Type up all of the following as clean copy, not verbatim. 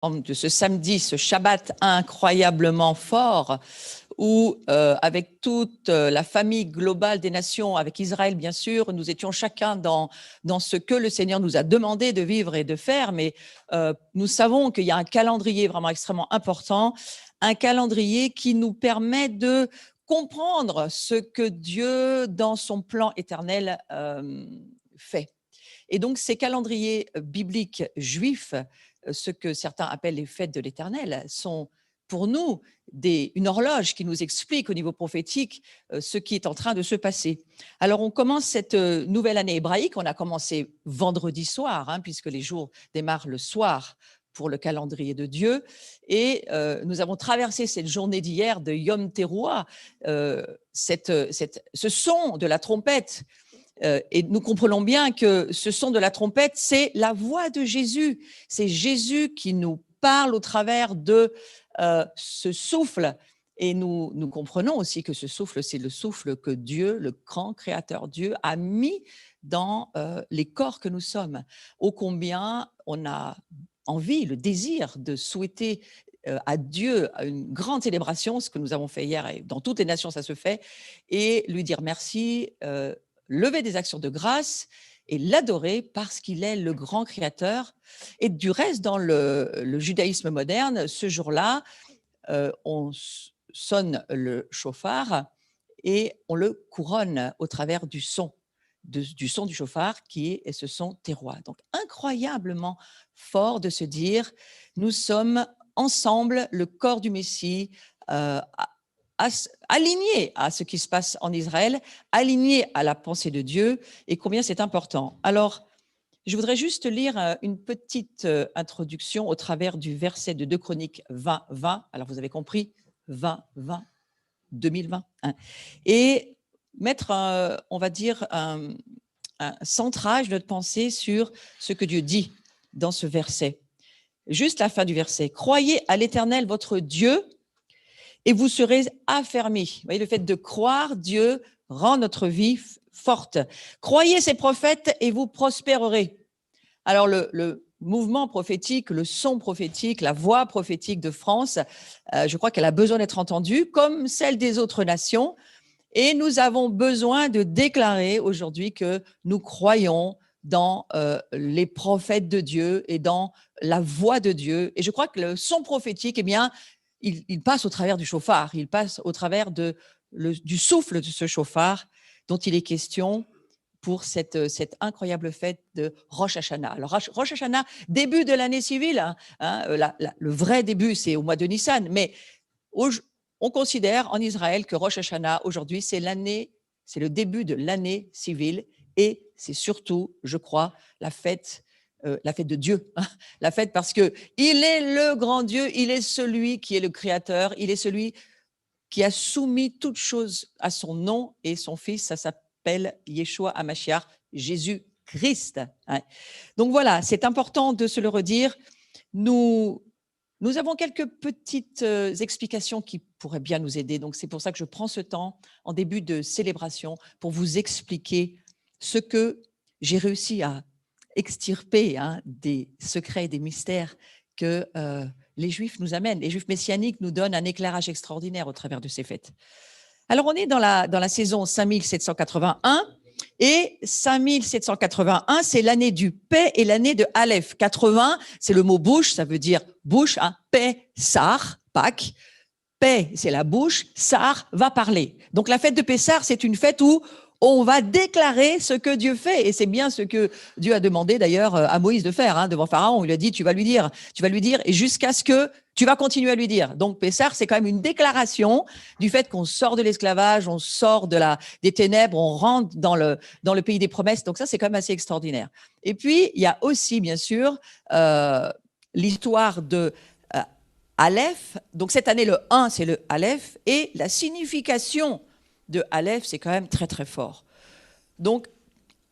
de ce samedi, ce Shabbat incroyablement fort, où avec toute la famille globale des nations, avec Israël bien sûr, nous étions chacun dans ce que le Seigneur nous a demandé de vivre et de faire, mais nous savons qu'il y a un calendrier vraiment extrêmement important, un calendrier qui nous permet de comprendre ce que Dieu, dans son plan éternel, fait. Et donc, ces calendriers bibliques juifs, ce que certains appellent les fêtes de l'Éternel, sont pour nous une horloge qui nous explique au niveau prophétique ce qui est en train de se passer. Alors, on commence cette nouvelle année hébraïque. On a commencé vendredi soir, hein, puisque les jours démarrent le soir pour le calendrier de Dieu. Et nous avons traversé cette journée d'hier de Yom Teruah, ce son de la trompette. Et nous comprenons bien que ce son de la trompette, c'est la voix de Jésus. C'est Jésus qui nous parle au travers de ce souffle. Et nous comprenons aussi que ce souffle, c'est le souffle que Dieu, le grand créateur Dieu, a mis dans les corps que nous sommes. Ô combien on a envie, le désir de souhaiter à Dieu une grande célébration, ce que nous avons fait hier, et dans toutes les nations ça se fait, et lui dire merci, lever des actions de grâce et l'adorer parce qu'il est le grand créateur. Et du reste, dans le judaïsme moderne, ce jour-là, on sonne le chauffard et on le couronne au travers du son, du son du chauffard qui est ce son terroir. Donc, incroyablement fort de se dire, nous sommes ensemble, le corps du Messie, aligné à ce qui se passe en Israël, aligné à la pensée de Dieu, et combien c'est important. Alors, je voudrais juste lire une petite introduction au travers du verset de 2 Chroniques 20, 20. Alors, vous avez compris, 20, 20, 2020. Hein, et mettre, on va dire, un centrage de notre pensée sur ce que Dieu dit dans ce verset. Juste la fin du verset. « Croyez à l'Éternel, votre Dieu, et vous serez affermis. » Vous voyez, le fait de croire Dieu rend notre vie forte. « Croyez ses prophètes et vous prospérerez. » Alors, le mouvement prophétique, le son prophétique, la voix prophétique de France, je crois qu'elle a besoin d'être entendue, comme celle des autres nations. Et nous avons besoin de déclarer aujourd'hui que nous croyons dans les prophètes de Dieu et dans la voix de Dieu. Et je crois que le son prophétique, eh bien, il passe au travers du chauffard, il passe au travers du souffle de ce chauffard dont il est question pour cette incroyable fête de Rosh Hashanah. Alors, Rosh Hashanah, début de l'année civile, hein, le vrai début, c'est au mois de Nissan, mais on considère en Israël que Rosh Hashanah, aujourd'hui, c'est le début de l'année civile, et c'est surtout, je crois, la fête de Dieu, hein, la fête parce que il est le grand Dieu, il est celui qui est le créateur, il est celui qui a soumis toutes choses à son nom, et son fils, ça s'appelle Yeshua HaMashiach, Jésus-Christ. Hein. Donc voilà, c'est important de se le redire. Nous avons quelques petites explications qui pourraient bien nous aider. Donc c'est pour ça que je prends ce temps en début de célébration pour vous expliquer ce que j'ai réussi à extirper, hein, des secrets et des mystères que les Juifs nous amènent. Les Juifs messianiques nous donnent un éclairage extraordinaire au travers de ces fêtes. Alors, on est dans la saison 5781, et 5781, c'est l'année du Pé et l'année de Aleph. 80, c'est le mot bouche, ça veut dire bouche, hein, Pé, Sar, Pâques. Pé, c'est la bouche, Sar va parler. Donc, la fête de Pessar, c'est une fête où on va déclarer ce que Dieu fait. Et c'est bien ce que Dieu a demandé d'ailleurs à Moïse de faire, hein, devant Pharaon. Il lui a dit, tu vas lui dire, et jusqu'à ce que tu vas continuer à lui dire. Donc, Pessar, c'est quand même une déclaration du fait qu'on sort de l'esclavage, on sort des ténèbres, on rentre dans le pays des promesses. Donc ça, c'est quand même assez extraordinaire. Et puis, il y a aussi, bien sûr, l'histoire de Aleph. Donc, cette année, le 1, c'est le Aleph. Et la signification de Aleph, c'est quand même très, très fort. Donc,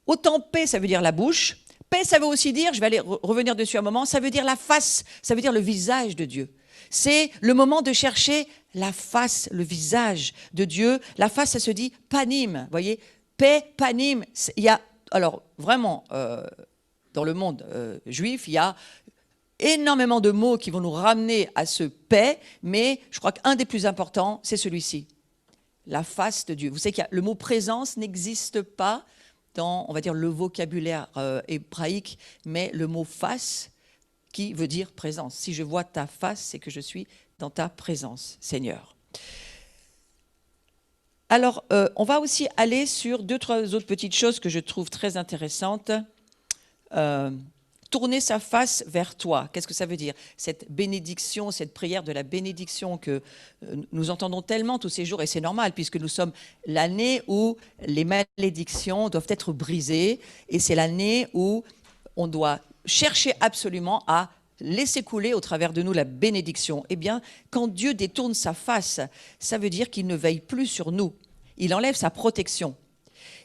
autant P, ça veut dire la bouche. P, ça veut aussi dire, je vais aller revenir dessus un moment, ça veut dire la face, ça veut dire le visage de Dieu. C'est le moment de chercher la face, le visage de Dieu. La face, ça se dit panim, vous voyez, P, panim. Il y a, alors vraiment, dans le monde juif, il y a énormément de mots qui vont nous ramener à ce paix, mais je crois qu'un des plus importants, c'est celui-ci, la face de Dieu. Vous savez que le mot présence n'existe pas dans, on va dire, le vocabulaire hébraïque, mais le mot face qui veut dire présence. Si je vois ta face, c'est que je suis dans ta présence, Seigneur. Alors, on va aussi aller sur 2-3 autres petites choses que je trouve très intéressantes. Tourner sa face vers toi. Qu'est-ce que ça veut dire? Cette bénédiction, cette prière de la bénédiction que nous entendons tellement tous ces jours, et c'est normal puisque nous sommes l'année où les malédictions doivent être brisées, et c'est l'année où on doit chercher absolument à laisser couler au travers de nous la bénédiction. Eh bien, quand Dieu détourne sa face, ça veut dire qu'il ne veille plus sur nous. Il enlève sa protection.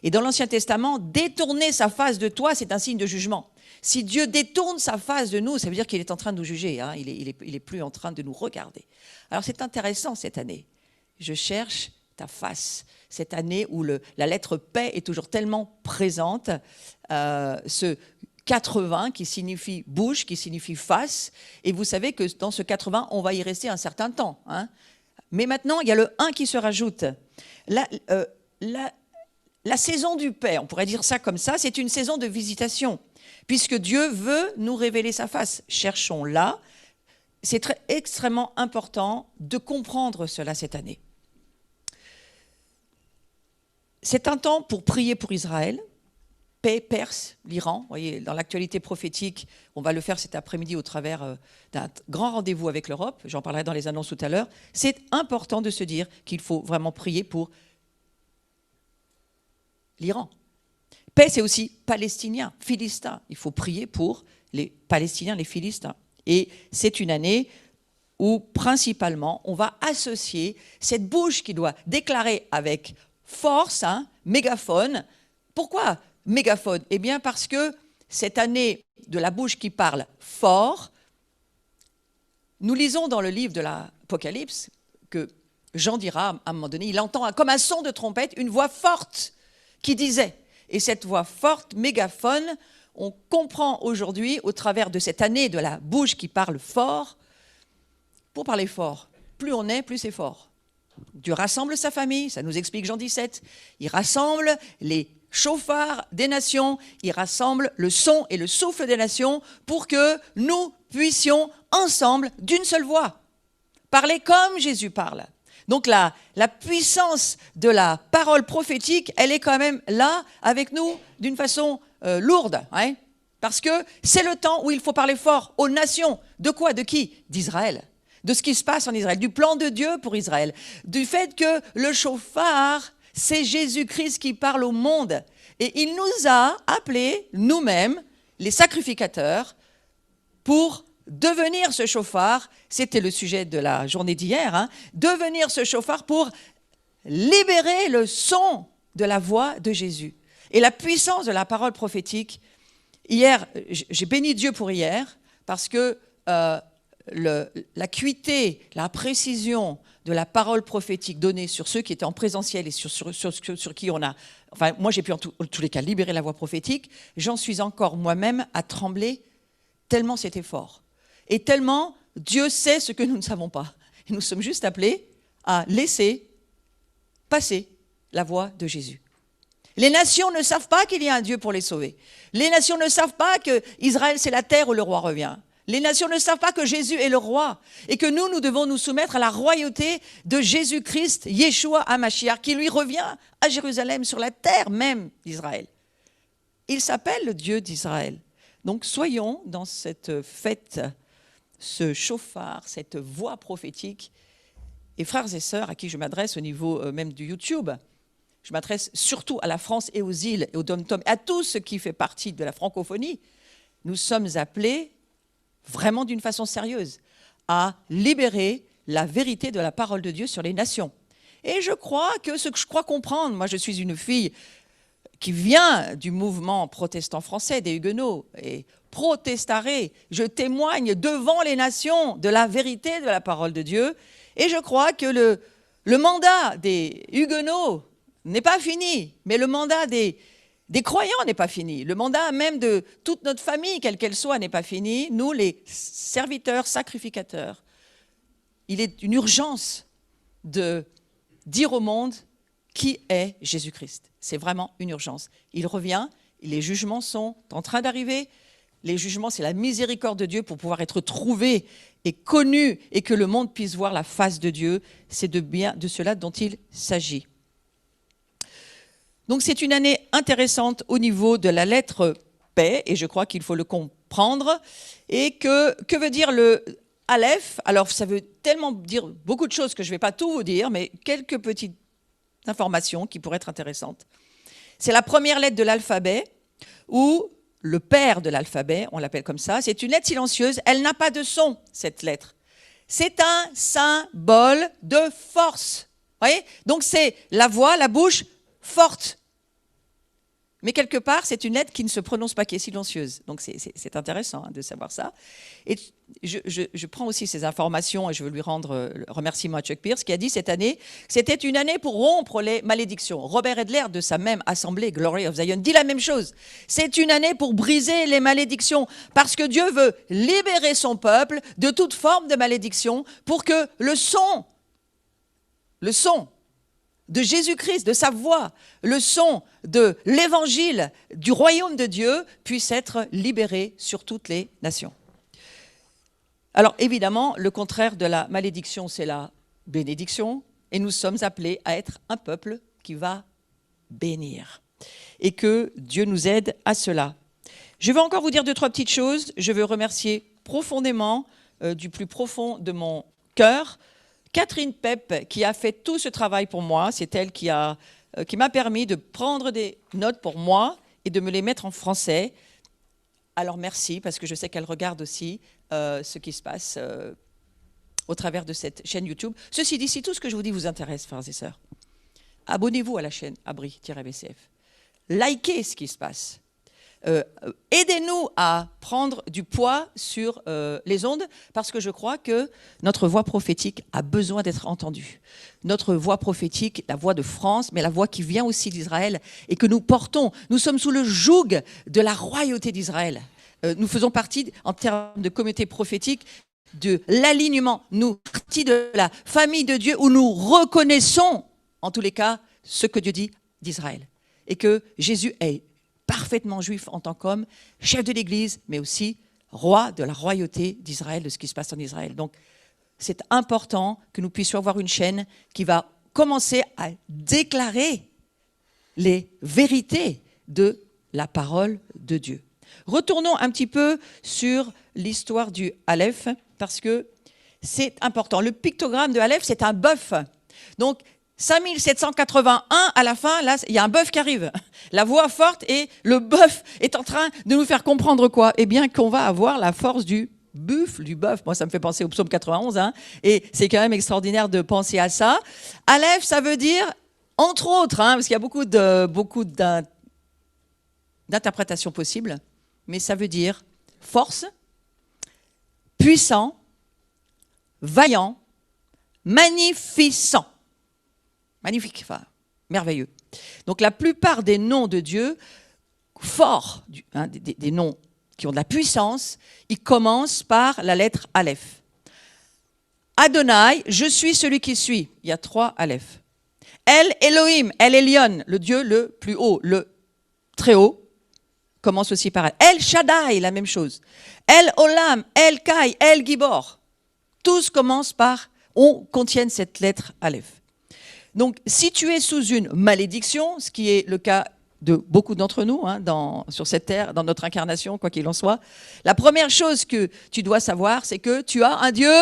Et dans l'Ancien Testament, détourner sa face de toi, c'est un signe de jugement. Si Dieu détourne sa face de nous, ça veut dire qu'il est en train de nous juger. Hein. Il est plus en train de nous regarder. Alors c'est intéressant cette année. Je cherche ta face. Cette année où la lettre paix est toujours tellement présente. Ce 80 qui signifie bouche, qui signifie face. Et vous savez que dans ce 80, on va y rester un certain temps. Hein. Mais maintenant, il y a le 1 qui se rajoute. La saison du paix, on pourrait dire ça comme ça, c'est une saison de visitation. Puisque Dieu veut nous révéler sa face. Cherchons-la. C'est extrêmement important de comprendre cela cette année. C'est un temps pour prier pour Israël, paix, Perse, l'Iran. Vous voyez, dans l'actualité prophétique, on va le faire cet après-midi au travers d'un grand rendez-vous avec l'Europe. J'en parlerai dans les annonces tout à l'heure. C'est important de se dire qu'il faut vraiment prier pour l'Iran. Paix, c'est aussi palestinien, philistin. Il faut prier pour les Palestiniens, les Philistins. Et c'est une année où, principalement, on va associer cette bouche qui doit déclarer avec force, mégaphone. Pourquoi mégaphone? Eh bien, parce que cette année de la bouche qui parle fort, nous lisons dans le livre de l'Apocalypse que Jean dira à un moment donné, il entend comme un son de trompette une voix forte qui disait. Et cette voix forte, mégaphone, on comprend aujourd'hui, au travers de cette année de la bouche qui parle fort, pour parler fort, plus on est, plus c'est fort. Dieu rassemble sa famille, ça nous explique Jean 17. Il rassemble les chauffards des nations, il rassemble le son et le souffle des nations pour que nous puissions ensemble, d'une seule voix, parler comme Jésus parle. Donc la puissance de la parole prophétique, elle est quand même là avec nous d'une façon lourde. Hein, parce que c'est le temps où il faut parler fort aux nations. De quoi? De qui? D'Israël. De ce qui se passe en Israël, du plan de Dieu pour Israël. Du fait que le chauffard, c'est Jésus-Christ qui parle au monde. Et il nous a appelés, nous-mêmes, les sacrificateurs, pour devenir ce chauffard, c'était le sujet de la journée d'hier, devenir ce chauffard pour libérer le son de la voix de Jésus. Et la puissance de la parole prophétique, hier, j'ai béni Dieu pour hier, parce que l'acuité, la précision de la parole prophétique donnée sur ceux qui étaient en présentiel et sur qui on a... Enfin, moi, j'ai pu en tous les cas libérer la voix prophétique. J'en suis encore moi-même à trembler, tellement c'était fort. Et tellement Dieu sait ce que nous ne savons pas. Et nous sommes juste appelés à laisser passer la voix de Jésus. Les nations ne savent pas qu'il y a un Dieu pour les sauver. Les nations ne savent pas que Israël, c'est la terre où le roi revient. Les nations ne savent pas que Jésus est le roi et que nous devons nous soumettre à la royauté de Jésus-Christ, Yeshua HaMashiach, qui lui revient à Jérusalem, sur la terre même d'Israël. Il s'appelle le Dieu d'Israël. Donc soyons dans cette fête, ce chauffard, cette voix prophétique. Et frères et sœurs à qui je m'adresse au niveau même du YouTube, je m'adresse surtout à la France et aux îles et au Dom-Tom, à tout ce qui fait partie de la francophonie. Nous sommes appelés vraiment d'une façon sérieuse à libérer la vérité de la parole de Dieu sur les nations. Et je crois que ce que je crois comprendre, moi je suis une fille qui vient du mouvement protestant français, des Huguenots, et protestaré, je témoigne devant les nations de la vérité de la parole de Dieu, et je crois que le mandat des Huguenots n'est pas fini, mais le mandat des des croyants n'est pas fini. Le mandat même de toute notre famille, quelle qu'elle soit, n'est pas fini. Nous, les serviteurs, sacrificateurs, il est une urgence de dire au monde qui est Jésus-Christ. C'est vraiment une urgence. Il revient, les jugements sont en train d'arriver. Les jugements, c'est la miséricorde de Dieu pour pouvoir être trouvé et connu et que le monde puisse voir la face de Dieu. C'est de cela dont il s'agit. Donc c'est une année intéressante au niveau de la lettre P, et je crois qu'il faut le comprendre. Et que veut dire le Aleph? Alors ça veut tellement dire beaucoup de choses que je ne vais pas tout vous dire, mais quelques petites informations qui pourraient être intéressantes. C'est la première lettre de l'alphabet, ou le père de l'alphabet, on l'appelle comme ça. C'est une lettre silencieuse, elle n'a pas de son, cette lettre. C'est un symbole de force. Voyez? Donc c'est la voix, la bouche forte. Mais quelque part, c'est une lettre qui ne se prononce pas, qui est silencieuse. Donc c'est intéressant de savoir ça. Et je prends aussi ces informations et je veux lui rendre le remerciement à Chuck Pierce qui a dit cette année, c'était une année pour rompre les malédictions. Robert Edler de sa même assemblée, Glory of Zion, dit la même chose. C'est une année pour briser les malédictions parce que Dieu veut libérer son peuple de toute forme de malédiction pour que le son de Jésus-Christ, de sa voix, le son de l'évangile du royaume de Dieu puisse être libéré sur toutes les nations. Alors évidemment, le contraire de la malédiction, c'est la bénédiction, et nous sommes appelés à être un peuple qui va bénir, et que Dieu nous aide à cela. Je vais encore vous dire 2-3 petites choses. Je veux remercier profondément, du plus profond de mon cœur, Catherine Pep, qui a fait tout ce travail pour moi. C'est elle qui m'a permis de prendre des notes pour moi et de me les mettre en français. Alors merci, parce que je sais qu'elle regarde aussi ce qui se passe au travers de cette chaîne YouTube. Ceci dit, si tout ce que je vous dis vous intéresse, frères et sœurs, abonnez-vous à la chaîne Abri-BCF. Likez ce qui se passe. Aidez-nous à prendre du poids sur les ondes, parce que je crois que notre voix prophétique a besoin d'être entendue. Notre voix prophétique, la voix de France, mais la voix qui vient aussi d'Israël et que nous portons. Nous sommes sous le joug de la royauté d'Israël. Nous faisons partie, en termes de communauté prophétique, de l'alignement. Nous partie de la famille de Dieu où nous reconnaissons, en tous les cas, ce que Dieu dit d'Israël. Et que Jésus est parfaitement juif en tant qu'homme, chef de l'Église, mais aussi roi de la royauté d'Israël, de ce qui se passe en Israël. Donc, c'est important que nous puissions avoir une chaîne qui va commencer à déclarer les vérités de la parole de Dieu. Retournons un petit peu sur l'histoire du Aleph, parce que c'est important. Le pictogramme de Aleph, c'est un bœuf. Donc, 5781, à la fin, là, il y a un bœuf qui arrive. La voix forte et le bœuf est en train de nous faire comprendre quoi? Eh bien, qu'on va avoir la force du buffle, du bœuf. Moi, ça me fait penser au psaume 91, et c'est quand même extraordinaire de penser à ça. Aleph, ça veut dire, entre autres, parce qu'il y a beaucoup d'interprétations possibles, mais ça veut dire force, puissant, vaillant, magnificent. Magnifique, enfin, merveilleux. Donc la plupart des noms de Dieu, forts, des noms qui ont de la puissance, ils commencent par la lettre Aleph. Adonai, je suis celui qui suis. Il y a 3 Aleph. El Elohim, El Elyon, le Dieu le plus haut, le très haut, commence aussi par El. El Shaddai, la même chose. El Olam, El Kai, El Gibor. Tous commencent par, contiennent cette lettre Aleph. Donc, si tu es sous une malédiction, ce qui est le cas de beaucoup d'entre nous sur cette terre, dans notre incarnation, quoi qu'il en soit, la première chose que tu dois savoir, c'est que tu as un Dieu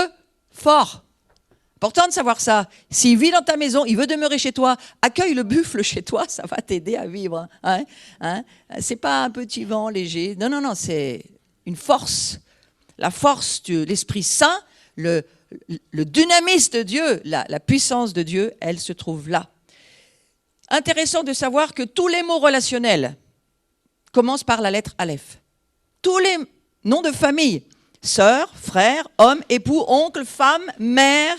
fort. Important de savoir ça. S'il vit dans ta maison, il veut demeurer chez toi, accueille le buffle chez toi, ça va t'aider à vivre. C'est pas un petit vent léger. Non, c'est une force. La force de l'Esprit Saint, le dynamisme de Dieu, la puissance de Dieu, elle se trouve là. Intéressant de savoir que tous les mots relationnels commencent par la lettre Aleph. Tous les noms de famille, sœur, frère, homme, époux, oncle, femme, mère,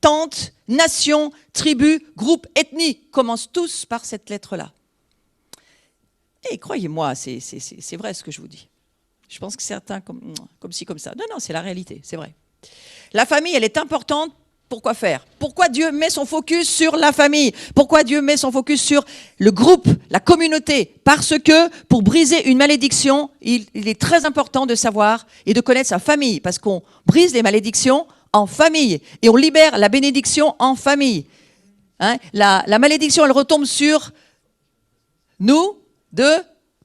tante, nation, tribu, groupe, ethnie, commencent tous par cette lettre-là. Et croyez-moi, c'est vrai ce que je vous dis. Je pense que certains, comme ci, comme ça. Non, non, c'est la réalité, c'est vrai. La famille, elle est importante. Pourquoi faire? Pourquoi Dieu met son focus sur la famille? Pourquoi Dieu met son focus sur le groupe, la communauté? Parce que pour briser une malédiction, il est très important de savoir et de connaître sa famille. Parce qu'on brise les malédictions en famille et on libère la bénédiction en famille. Hein? La malédiction, elle retombe sur nous, 2,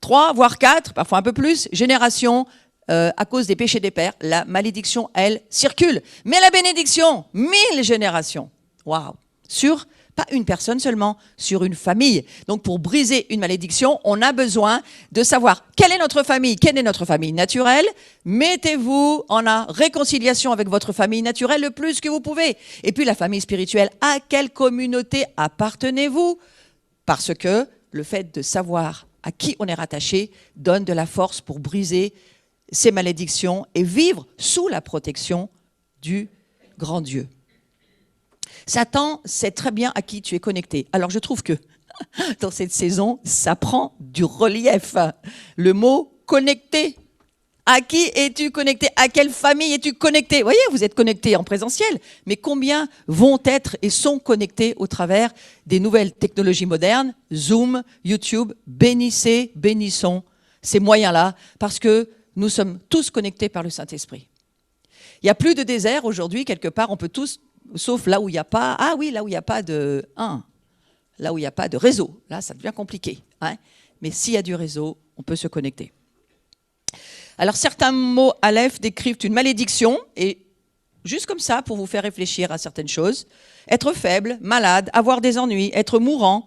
3, voire 4, parfois un peu plus, générations, à cause des péchés des pères. La malédiction, elle, circule. Mais la bénédiction, 1000 générations. Waouh! Sur, pas une personne seulement, sur une famille. Donc, pour briser une malédiction, on a besoin de savoir quelle est notre famille, quelle est notre famille naturelle. Mettez-vous en réconciliation avec votre famille naturelle le plus que vous pouvez. Et puis, la famille spirituelle, à quelle communauté appartenez-vous? Parce que le fait de savoir à qui on est rattaché donne de la force pour briser ces malédictions et vivre sous la protection du grand Dieu. Satan sait très bien à qui tu es connecté. Alors je trouve que dans cette saison, ça prend du relief. Le mot « connecté ». À qui es-tu connecté? À quelle famille es-tu connecté? Vous voyez, vous êtes connecté en présentiel, mais combien vont être et sont connectés au travers des nouvelles technologies modernes, Zoom, YouTube? Bénissez, bénissons ces moyens-là, parce que nous sommes tous connectés par le Saint-Esprit. Il n'y a plus de désert aujourd'hui, quelque part, on peut tous, sauf là où il n'y a pas, là où il n'y a pas là où il n'y a pas de réseau. Là, ça devient compliqué. Hein, mais s'il y a du réseau, on peut se connecter. Alors, certains mots aleph décrivent une malédiction, et juste comme ça, pour vous faire réfléchir à certaines choses, être faible, malade, avoir des ennuis, être mourant,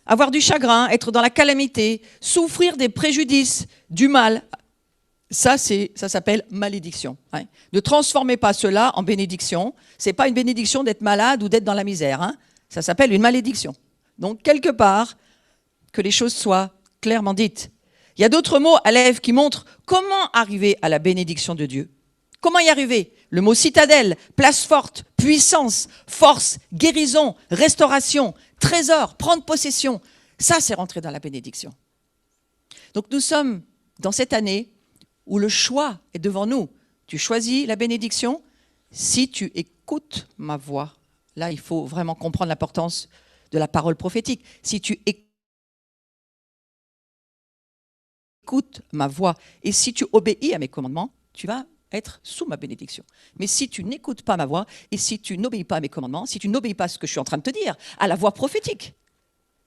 avoir du chagrin, être dans la calamité, souffrir des préjudices, du mal, ça s'appelle malédiction. Hein. Ne transformez pas cela en bénédiction. Ce n'est pas une bénédiction d'être malade ou d'être dans la misère. Hein. Ça s'appelle une malédiction. Donc, quelque part, que les choses soient clairement dites. Il y a d'autres mots aleph qui montrent comment arriver à la bénédiction de Dieu. Comment y arriver? Le mot citadelle, place forte, puissance, force, guérison, restauration, trésor, prendre possession. Ça, c'est rentrer dans la bénédiction. Donc nous sommes dans cette année où le choix est devant nous. Tu choisis la bénédiction si tu écoutes ma voix. Là, il faut vraiment comprendre l'importance de la parole prophétique. Si tu écoutes ma voix et si tu obéis à mes commandements, tu vas être sous ma bénédiction. Mais si tu n'écoutes pas ma voix et si tu n'obéis pas à mes commandements, si tu n'obéis pas à ce que je suis en train de te dire, à la voix prophétique,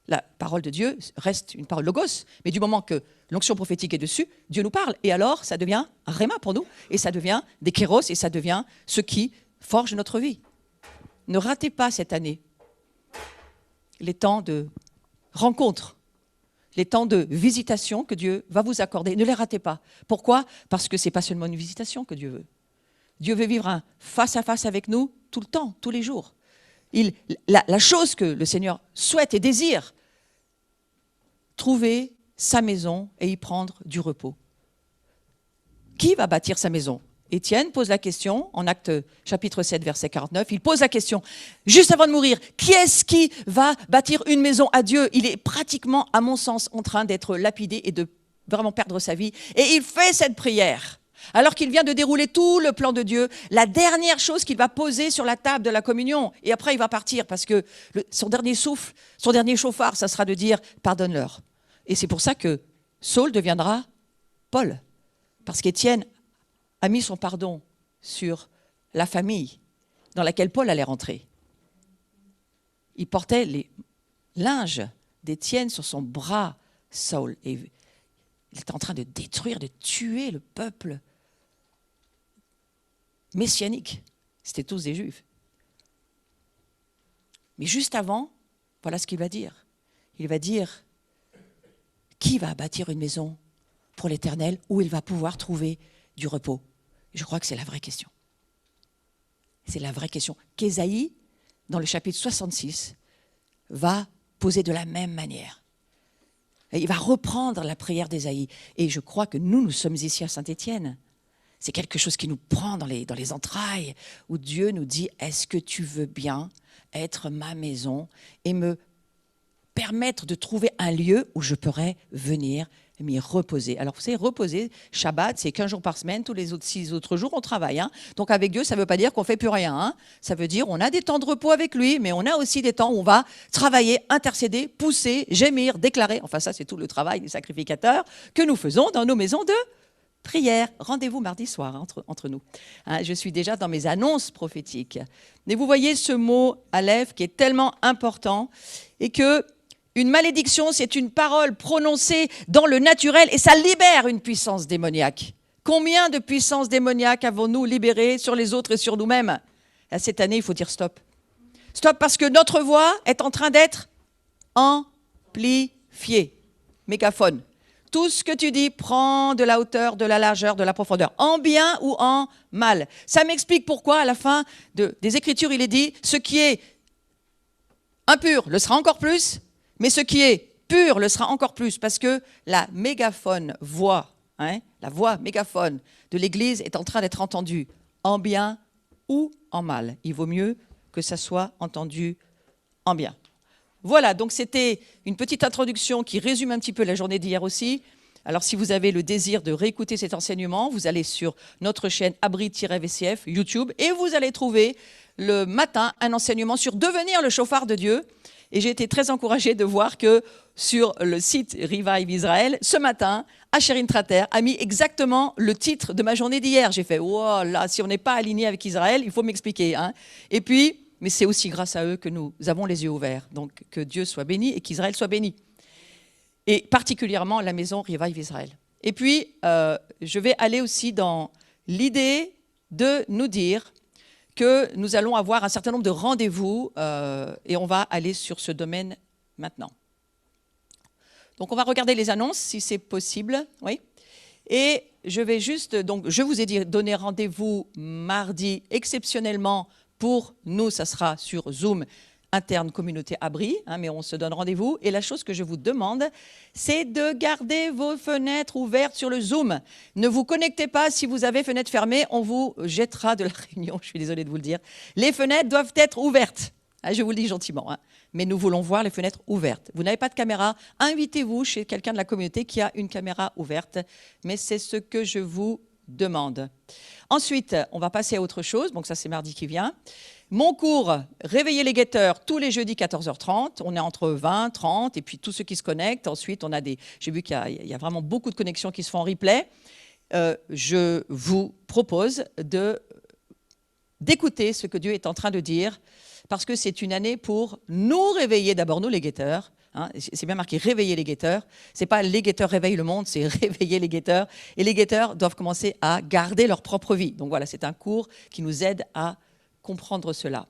la parole de Dieu reste une parole logos, mais du moment que l'onction prophétique est dessus, Dieu nous parle. Et alors, ça devient un réma pour nous, et ça devient des kéros, et ça devient ce qui forge notre vie. Ne ratez pas cette année les temps de rencontre, les temps de visitation que Dieu va vous accorder. Ne les ratez pas. Pourquoi? Parce que ce n'est pas seulement une visitation que Dieu veut. Dieu veut vivre un face-à-face avec nous tout le temps, tous les jours. La chose que le Seigneur souhaite et désire, trouver sa maison et y prendre du repos. Qui va bâtir sa maison? Étienne pose la question, en Actes chapitre 7, verset 49, il pose la question, juste avant de mourir, qui est-ce qui va bâtir une maison à Dieu? Il est pratiquement, à mon sens, en train d'être lapidé et de vraiment perdre sa vie. Et il fait cette prière. Alors qu'il vient de dérouler tout le plan de Dieu, la dernière chose qu'il va poser sur la table de la communion, et après il va partir, parce que son dernier souffle, son dernier chauffard, ça sera de dire « pardonne-leur ». Et c'est pour ça que Saul deviendra Paul, parce qu'Étienne a mis son pardon sur la famille dans laquelle Paul allait rentrer. Il portait les linges d'Étienne sur son bras, Saul, et il était en train de détruire, de tuer le peuple messianique. C'était tous des Juifs. Mais juste avant, voilà ce qu'il va dire. Il va dire, qui va bâtir une maison pour l'Éternel où il va pouvoir trouver du repos? Je crois que c'est la vraie question. C'est la vraie question qu'Ésaïe, dans le chapitre 66, va poser de la même manière. Et il va reprendre la prière d'Ésaïe. Et je crois que nous sommes ici à Saint-Étienne. C'est quelque chose qui nous prend dans les entrailles, où Dieu nous dit, est-ce que tu veux bien être ma maison et me permettre de trouver un lieu où je pourrais venir Mais reposer. Alors, vous savez, reposer, Shabbat, c'est 15 jours par semaine, tous les autres 6 autres jours, on travaille. Hein. Donc, avec Dieu, ça ne veut pas dire qu'on ne fait plus rien. Hein. Ça veut dire on a des temps de repos avec lui, mais on a aussi des temps où on va travailler, intercéder, pousser, gémir, déclarer. Enfin, ça, c'est tout le travail des sacrificateurs que nous faisons dans nos maisons de prière. Rendez-vous mardi soir entre nous. Hein, je suis déjà dans mes annonces prophétiques. Mais vous voyez ce mot « Aleph » qui est tellement important et que une malédiction, c'est une parole prononcée dans le naturel et ça libère une puissance démoniaque. Combien de puissances démoniaques avons-nous libérées sur les autres et sur nous-mêmes? Cette année, il faut dire stop. Stop parce que notre voix est en train d'être amplifiée. Mégaphone. Tout ce que tu dis prend de la hauteur, de la largeur, de la profondeur, en bien ou en mal. Ça m'explique pourquoi, à la fin des Écritures, il est dit, ce qui est impur le sera encore plus, mais ce qui est pur le sera encore plus, parce que la mégaphone voix, la voix mégaphone de l'Église est en train d'être entendue en bien ou en mal. Il vaut mieux que ça soit entendu en bien. Voilà, donc c'était une petite introduction qui résume un petit peu la journée d'hier aussi. Alors, si vous avez le désir de réécouter cet enseignement, vous allez sur notre chaîne Abri-VCF YouTube et vous allez trouver le matin un enseignement sur devenir le chauffard de Dieu. Et j'ai été très encouragée de voir que sur le site Revive Israël, ce matin, Asherin Trater a mis exactement le titre de ma journée d'hier. J'ai fait, wow, là, si on n'est pas aligné avec Israël, il faut m'expliquer. Hein. Et puis, mais c'est aussi grâce à eux que nous avons les yeux ouverts. Donc, que Dieu soit béni et qu'Israël soit béni. Et particulièrement la maison Revive Israël. Et puis, je vais aller aussi dans l'idée de nous dire que nous allons avoir un certain nombre de rendez-vous et on va aller sur ce domaine maintenant. Donc, on va regarder les annonces, si c'est possible. Oui. Et je vais juste, donc, je vous ai donné rendez-vous mardi exceptionnellement. Pour nous, ça sera sur Zoom, interne communauté Abri, mais on se donne rendez-vous. Et la chose que je vous demande, c'est de garder vos fenêtres ouvertes sur le Zoom. Ne vous connectez pas si vous avez fenêtre fermée, on vous jettera de la réunion, je suis désolée de vous le dire. Les fenêtres doivent être ouvertes. Je vous le dis gentiment, mais nous voulons voir les fenêtres ouvertes. Vous n'avez pas de caméra, invitez-vous chez quelqu'un de la communauté qui a une caméra ouverte, mais c'est ce que je vous demande. Ensuite, on va passer à autre chose. Donc ça, c'est mardi qui vient. Mon cours, Réveiller les guetteurs, tous les jeudis 14h30. On est entre 20, 30, et puis tous ceux qui se connectent. Ensuite, on a j'ai vu qu'il y a vraiment beaucoup de connexions qui se font en replay. Je vous propose d'écouter ce que Dieu est en train de dire, parce que c'est une année pour nous réveiller, d'abord nous les guetteurs. C'est bien marqué « réveiller les guetteurs ». Ce n'est pas « les guetteurs réveillent le monde », c'est « réveiller les guetteurs ». Et les guetteurs doivent commencer à garder leur propre vie. Donc voilà, c'est un cours qui nous aide à comprendre cela.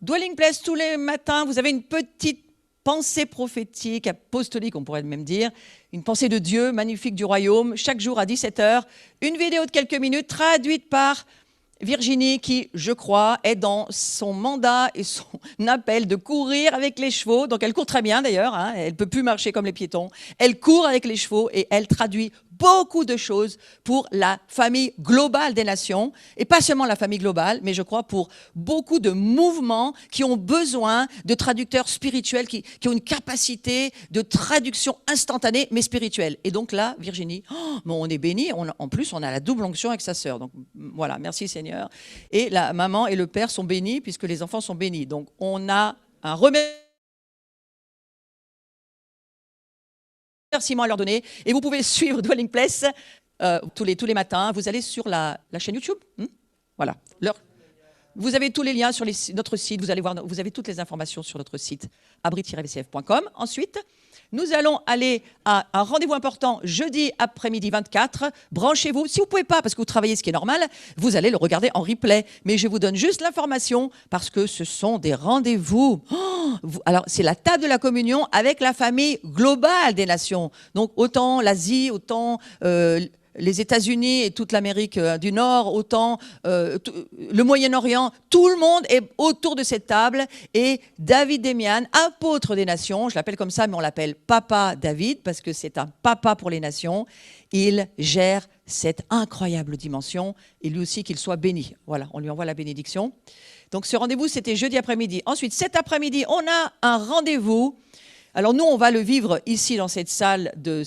Dwelling Place, tous les matins, vous avez une petite pensée prophétique, apostolique, on pourrait même dire, une pensée de Dieu magnifique du royaume, chaque jour à 17h, une vidéo de quelques minutes traduite par Virginie qui, je crois, est dans son mandat et son appel de courir avec les chevaux. Donc, elle court très bien d'ailleurs. Elle ne peut plus marcher comme les piétons. Elle court avec les chevaux et elle traduit beaucoup de choses pour la famille globale des nations. Et pas seulement la famille globale, mais je crois pour beaucoup de mouvements qui ont besoin de traducteurs spirituels, qui ont une capacité de traduction instantanée, mais spirituelle. Et donc là, Virginie, on est bénis. En plus, on a la double onction avec sa sœur. Donc voilà, merci Seigneur. Et la maman et le père sont bénis puisque les enfants sont bénis. Donc on a un remerciement à leur donner. Et vous pouvez suivre Dwelling Place tous les matins. Vous allez sur la chaîne YouTube. Voilà. Vous avez tous les liens sur notre site. Vous allez voir, vous avez toutes les informations sur notre site abri-vcf.com. Ensuite, nous allons aller à un rendez-vous important jeudi après-midi 24. Branchez-vous. Si vous ne pouvez pas, parce que vous travaillez, ce qui est normal, vous allez le regarder en replay. Mais je vous donne juste l'information parce que ce sont des rendez-vous. Alors, c'est la table de la communion avec la famille globale des nations. Donc, autant l'Asie, autant les États-Unis et toute l'Amérique du Nord, autant le Moyen-Orient, tout le monde est autour de cette table. Et David Demian, apôtre des nations, je l'appelle comme ça, mais on l'appelle Papa David, parce que c'est un papa pour les nations. Il gère cette incroyable dimension, et lui aussi qu'il soit béni. Voilà, on lui envoie la bénédiction. Donc ce rendez-vous, c'était jeudi après-midi. Ensuite, cet après-midi, on a un rendez-vous Alors nous, on va le vivre ici dans cette salle de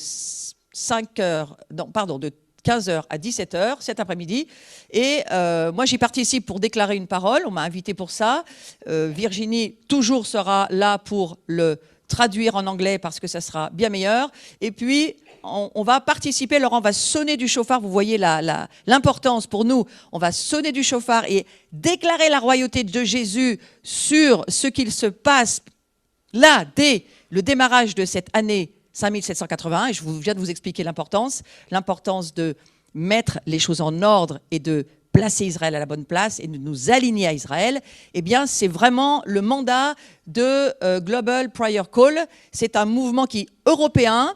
15 heures à 17 heures cet après-midi. Et moi, j'y participe pour déclarer une parole. On m'a invité pour ça. Virginie, toujours, sera là pour le traduire en anglais parce que ça sera bien meilleur. Et puis, on va participer. Laurent va sonner du chauffard. Vous voyez l'importance pour nous. On va sonner du chauffard et déclarer la royauté de Jésus sur ce qu'il se passe là, dès le démarrage de cette année 5781, et je viens de vous expliquer l'importance de mettre les choses en ordre et de placer Israël à la bonne place et de nous aligner à Israël, eh bien, c'est vraiment le mandat de Global Prayer Call. C'est un mouvement qui est européen.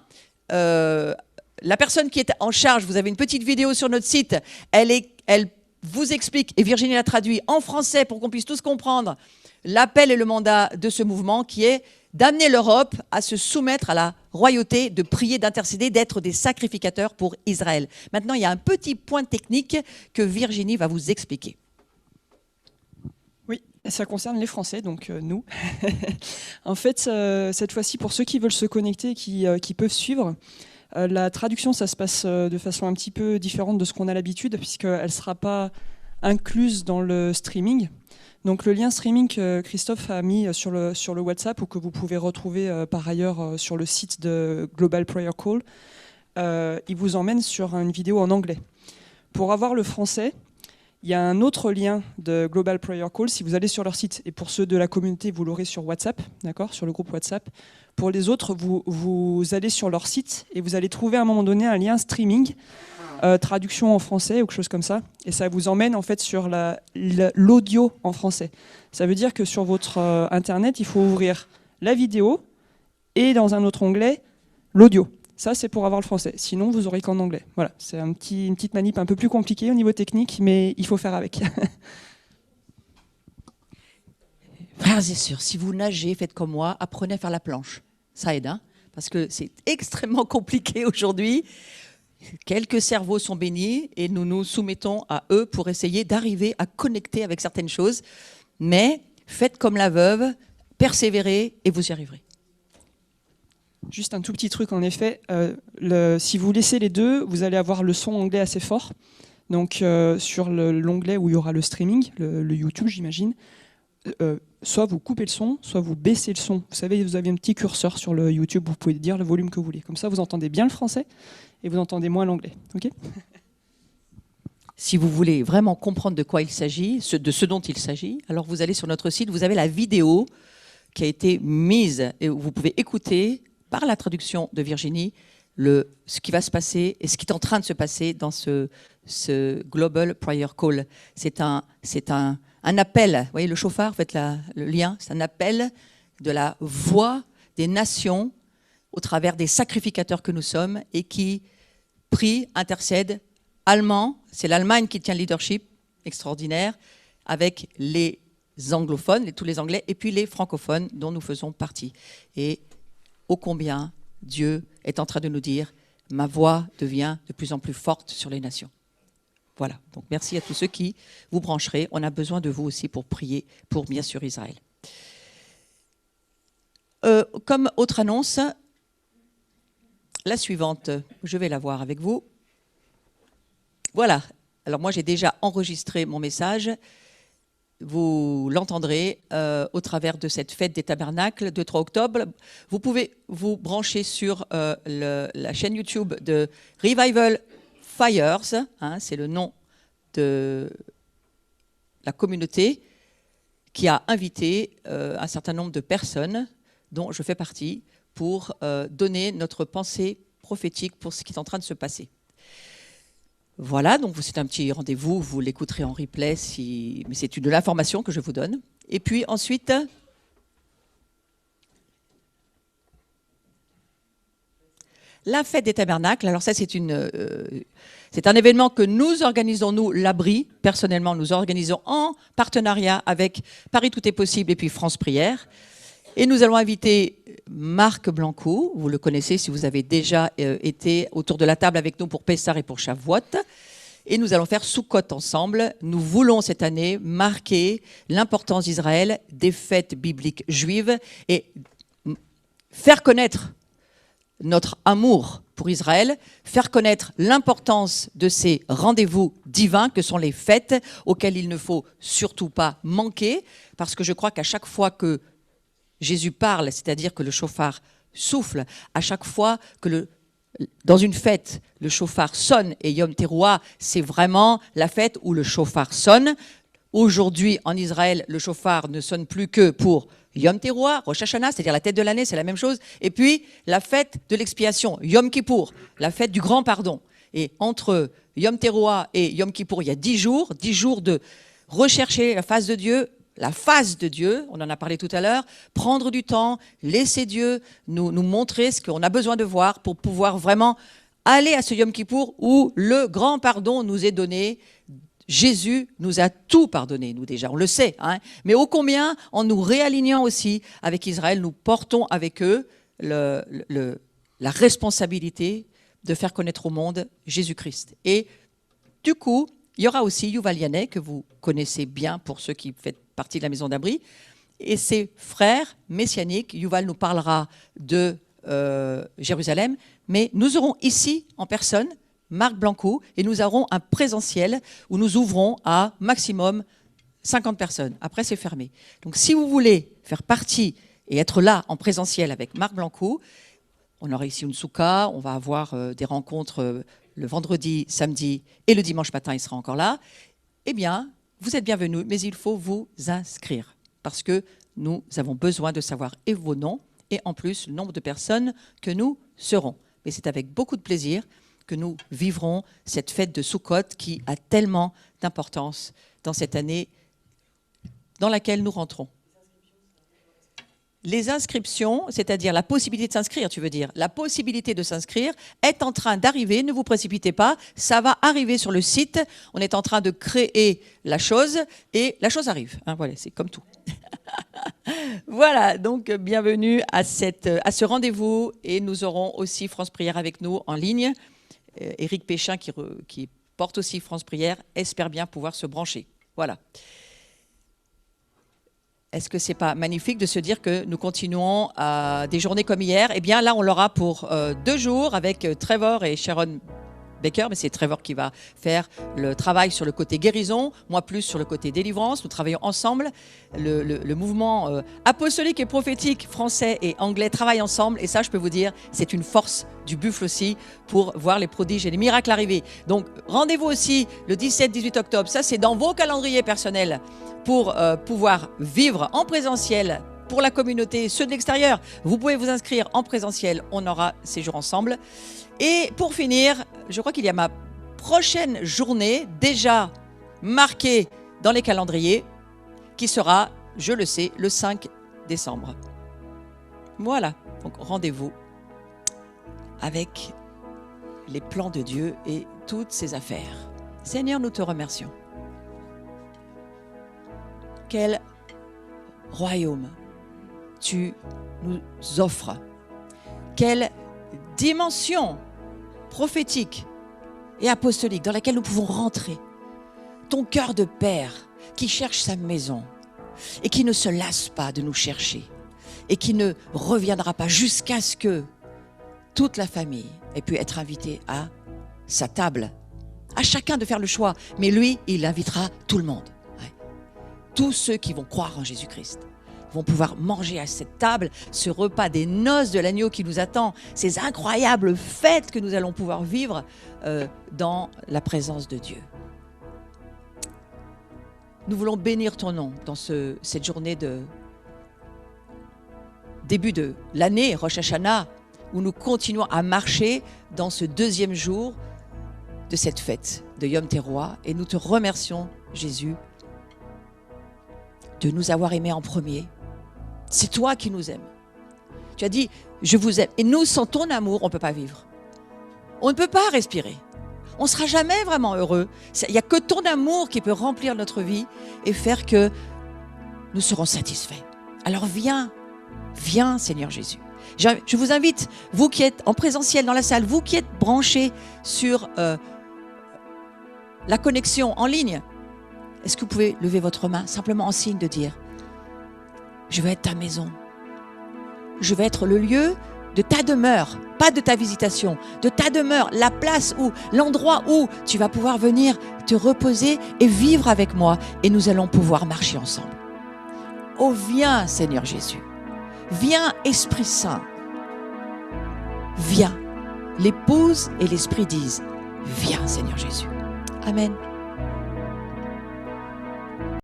La personne qui est en charge, vous avez une petite vidéo sur notre site, elle vous explique, et Virginie l'a traduit en français pour qu'on puisse tous comprendre, l'appel et le mandat de ce mouvement qui est d'amener l'Europe à se soumettre à la royauté, de prier, d'intercéder, d'être des sacrificateurs pour Israël. Maintenant, il y a un petit point technique que Virginie va vous expliquer. Oui, ça concerne les Français, donc nous. En fait, cette fois-ci, pour ceux qui veulent se connecter, qui peuvent suivre, la traduction, ça se passe de façon un petit peu différente de ce qu'on a l'habitude, puisqu'elle ne sera pas incluse dans le streaming. Donc le lien streaming que Christophe a mis sur le WhatsApp, ou que vous pouvez retrouver par ailleurs sur le site de Global Prayer Call, il vous emmène sur une vidéo en anglais. Pour avoir le français, il y a un autre lien de Global Prayer Call si vous allez sur leur site. Et pour ceux de la communauté, vous l'aurez sur WhatsApp, d'accord, sur le groupe WhatsApp. Pour les autres, vous allez sur leur site et vous allez trouver à un moment donné un lien streaming, traduction en français ou quelque chose comme ça. Et ça vous emmène en fait sur l'audio en français. Ça veut dire que sur votre Internet, il faut ouvrir la vidéo et dans un autre onglet, l'audio. Ça, c'est pour avoir le français. Sinon, vous n'aurez qu'en anglais. Voilà, c'est une petite manip un peu plus compliquée au niveau technique, mais il faut faire avec. Frères et sœurs, si vous nagez, faites comme moi, apprenez à faire la planche. Ça aide, hein, parce que c'est extrêmement compliqué aujourd'hui. Quelques cerveaux sont bénis et nous nous soumettons à eux pour essayer d'arriver à connecter avec certaines choses. Mais faites comme la veuve, persévérez et vous y arriverez. Juste un tout petit truc, en effet, si vous laissez les deux, vous allez avoir le son anglais assez fort. Donc sur l'onglet où il y aura le streaming, le YouTube j'imagine, soit vous coupez le son, soit vous baissez le son. Vous savez, vous avez un petit curseur sur le YouTube, vous pouvez dire le volume que vous voulez. Comme ça, vous entendez bien le français et vous entendez moins l'anglais. Okay ? Si vous voulez vraiment comprendre de quoi il s'agit, de ce dont il s'agit, alors vous allez sur notre site, vous avez la vidéo qui a été mise et vous pouvez écouter par la traduction de Virginie ce qui va se passer et ce qui est en train de se passer dans ce Global Prayer Call. C'est un appel, vous voyez le chauffard, faites le lien, c'est un appel de la voix des nations au travers des sacrificateurs que nous sommes et qui prient, intercèdent. Allemand, c'est l'Allemagne qui tient le leadership extraordinaire avec les anglophones, tous les anglais, et puis les francophones dont nous faisons partie. Et ô combien Dieu est en train de nous dire « Ma voix devient de plus en plus forte sur les nations ». Voilà, donc merci à tous ceux qui vous brancherez. On a besoin de vous aussi pour prier pour, bien sûr, Israël. Comme autre annonce, la suivante, je vais la voir avec vous. Voilà, alors moi j'ai déjà enregistré mon message. Vous l'entendrez au travers de cette fête des tabernacles de 3 octobre. Vous pouvez vous brancher sur la chaîne YouTube de Revival Fires, hein, c'est le nom de la communauté qui a invité un certain nombre de personnes, dont je fais partie, pour donner notre pensée prophétique pour ce qui est en train de se passer. Voilà, donc c'est un petit rendez-vous, vous l'écouterez en replay, mais c'est de l'information que je vous donne. Et puis ensuite, la fête des tabernacles. Alors ça, c'est un événement que nous organisons, nous, l'Abri. Personnellement, nous organisons en partenariat avec Paris Tout est Possible et puis France Prière. Et nous allons inviter Marc Blanco, vous le connaissez si vous avez déjà été autour de la table avec nous pour Pessah et pour Shavuot. Et nous allons faire Sukkot ensemble. Nous voulons cette année marquer l'importance d'Israël, des fêtes bibliques juives et faire connaître notre amour pour Israël, faire connaître l'importance de ces rendez-vous divins que sont les fêtes auxquelles il ne faut surtout pas manquer, parce que je crois qu'à chaque fois que Jésus parle, c'est-à-dire que le chauffard souffle, à chaque fois que dans une fête, le chauffard sonne, et Yom Teruah, c'est vraiment la fête où le chauffard sonne. Aujourd'hui, en Israël, le chauffard ne sonne plus que pour Yom Teruah, Rosh Hashanah, c'est-à-dire la tête de l'année, c'est la même chose. Et puis, la fête de l'expiation, Yom Kippour, la fête du grand pardon. Et entre Yom Teruah et Yom Kippour, il y a 10 jours de rechercher la face de Dieu, on en a parlé tout à l'heure, prendre du temps, laisser Dieu nous montrer ce qu'on a besoin de voir pour pouvoir vraiment aller à ce Yom Kippour où le grand pardon nous est donné. Jésus nous a tout pardonné, nous déjà, on le sait, hein, mais ô combien, en nous réalignant aussi avec Israël, nous portons avec eux la responsabilité de faire connaître au monde Jésus-Christ. Et du coup, il y aura aussi Yuval Yaneh, que vous connaissez bien pour ceux qui font partie de la maison d'abri, et ses frères messianiques. Yuval nous parlera de Jérusalem, mais nous aurons ici, en personne, Marc Blanco, et nous aurons un présentiel où nous ouvrons à maximum 50 personnes. Après, c'est fermé. Donc, si vous voulez faire partie et être là en présentiel avec Marc Blanco, on aura ici une souka, on va avoir des rencontres le vendredi, samedi et le dimanche matin, il sera encore là. Eh bien, vous êtes bienvenus, mais il faut vous inscrire parce que nous avons besoin de savoir et vos noms et en plus le nombre de personnes que nous serons. Mais c'est avec beaucoup de plaisir que nous vivrons cette fête de Sukkot qui a tellement d'importance dans cette année dans laquelle nous rentrons. Les inscriptions, c'est-à-dire la possibilité de s'inscrire, tu veux dire, la possibilité de s'inscrire est en train d'arriver, ne vous précipitez pas, ça va arriver sur le site, on est en train de créer la chose et la chose arrive. Hein, voilà, c'est comme tout. Voilà, donc bienvenue à ce rendez-vous et nous aurons aussi France Prière avec nous en ligne. Éric Péchin, qui porte aussi France Prière, espère bien pouvoir se brancher. Voilà. Est-ce que ce n'est pas magnifique de se dire que nous continuons à des journées comme hier? Eh bien, là, on l'aura pour 2 jours avec Trevor et Sharon Baker, mais c'est Trevor qui va faire le travail sur le côté guérison, moi plus sur le côté délivrance. Nous travaillons ensemble. Le mouvement apostolique et prophétique français et anglais travaillent ensemble. Et ça, je peux vous dire, c'est une force du buffle aussi pour voir les prodiges et les miracles arriver. Donc, rendez-vous aussi le 17-18 octobre. Ça, c'est dans vos calendriers personnels pour pouvoir vivre en présentiel pour la communauté, ceux de l'extérieur. Vous pouvez vous inscrire en présentiel. On aura ces jours ensemble. Et pour finir, je crois qu'il y a ma prochaine journée déjà marquée dans les calendriers qui sera, je le sais, le 5 décembre. Voilà, donc rendez-vous avec les plans de Dieu et toutes ses affaires. Seigneur, nous te remercions. Quel royaume tu nous offres. Quelle dimension prophétique et apostolique dans laquelle nous pouvons rentrer. Ton cœur de père qui cherche sa maison et qui ne se lasse pas de nous chercher et qui ne reviendra pas jusqu'à ce que toute la famille ait pu être invitée à sa table. À chacun de faire le choix, mais lui, il invitera tout le monde. Ouais. Tous ceux qui vont croire en Jésus-Christ vont pouvoir manger à cette table, ce repas des noces de l'agneau qui nous attend, ces incroyables fêtes que nous allons pouvoir vivre dans la présence de Dieu. Nous voulons bénir ton nom dans cette journée de début de l'année, Rosh Hashanah, où nous continuons à marcher dans ce 2e jour de cette fête de Yom Teruah. Et nous te remercions, Jésus, de nous avoir aimés en premier. C'est toi qui nous aimes. Tu as dit, je vous aime. Et nous, sans ton amour, on ne peut pas vivre. On ne peut pas respirer. On ne sera jamais vraiment heureux. Il n'y a que ton amour qui peut remplir notre vie et faire que nous serons satisfaits. Alors viens, Seigneur Jésus. Je vous invite, vous qui êtes en présentiel dans la salle, vous qui êtes branchés sur la connexion en ligne, est-ce que vous pouvez lever votre main simplement en signe de dire « Je veux être ta maison. je vais être le lieu de ta demeure, pas de ta visitation, de ta demeure, la place où, l'endroit où tu vas pouvoir venir te reposer et vivre avec moi et nous allons pouvoir marcher ensemble. Oh, viens Seigneur Jésus, viens Esprit Saint, viens. L'épouse et l'Esprit disent, viens Seigneur Jésus. Amen.